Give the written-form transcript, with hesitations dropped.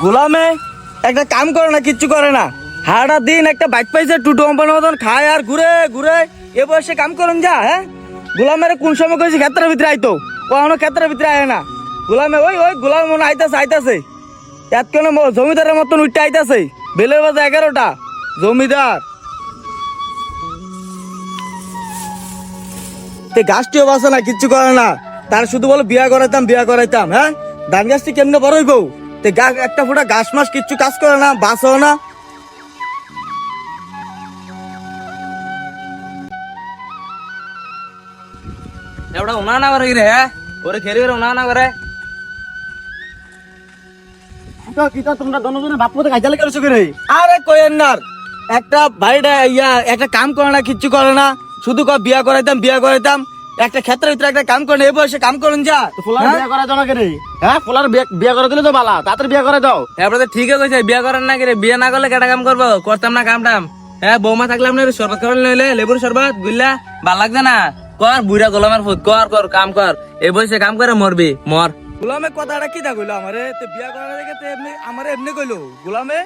গোলামে একটা কাম করে না, কিচ্ছু করে না। সারাটা দিন একটা বাইক পাইছে টুটু কোম্পানির মতন খায় আর ঘুরে ঘুরে। এ বয়সে কাম করেন যা। হ্যাঁ, গোলামের কোন সময় কইছি ক্ষেত্রের ভিতরে আইতো, কখনো ক্ষেত্রের ভিতরে আয় না। গোলামে ওই ওই গোলাম মনে আইতাছে এত কেন জমিদারের মতন উঠতে আইতাছে। বেলের বাজে 11টা। জমিদার গাছটিও বাঁচে না, কিচ্ছু করে না। তার শুধু বলো বিয়া করাইতাম। হ্যাঁ, ধান গাছটি কেমনে বড় হইব? একটা ফোটা গাছ মাস কিচ্ছু কাজ করে না, বাঁচও না। এবারে উনা না করে রে, ওরে খেরি করে উনা না করে। তোমরা দনজনে বাপ মতো কাজে লেগে করে। আরে কইেন না, একটা বাড়িটা একটা কাম করে না, কিচ্ছু করে না। শুধু বিয়া করাইতাম। একটা ক্ষেত্রের ভিতরে একটা কাম করে না, এই বয়সে কাম করেন যা। পোলার বিয়া করা দাও না কেন? হ্যাঁ, পোলার বিয়া করে দিলে তো বালা, তাড়াতাড়ি বিয়া করে দাও। এবারে তো ঠিকই কইছে, বিয়া করেন না করে। বিয়ে না করলে কেটা কাম করবো? করতাম না কাম টাম। হ্যাঁ, বৌমা থাকলে আপনি শরবত খাবার নইলে লেবুর শরবত গুল্লা ভাল লাগছে না। কর বুড়া গোলামের ফুট, কর কাম কর। এই বয়সে কাম করে মরবি, মর। গোলামে কথাটা কি তা কইলো আমারে? বিয়া করার দেখে আমারে এমনি কইলো গোলামে।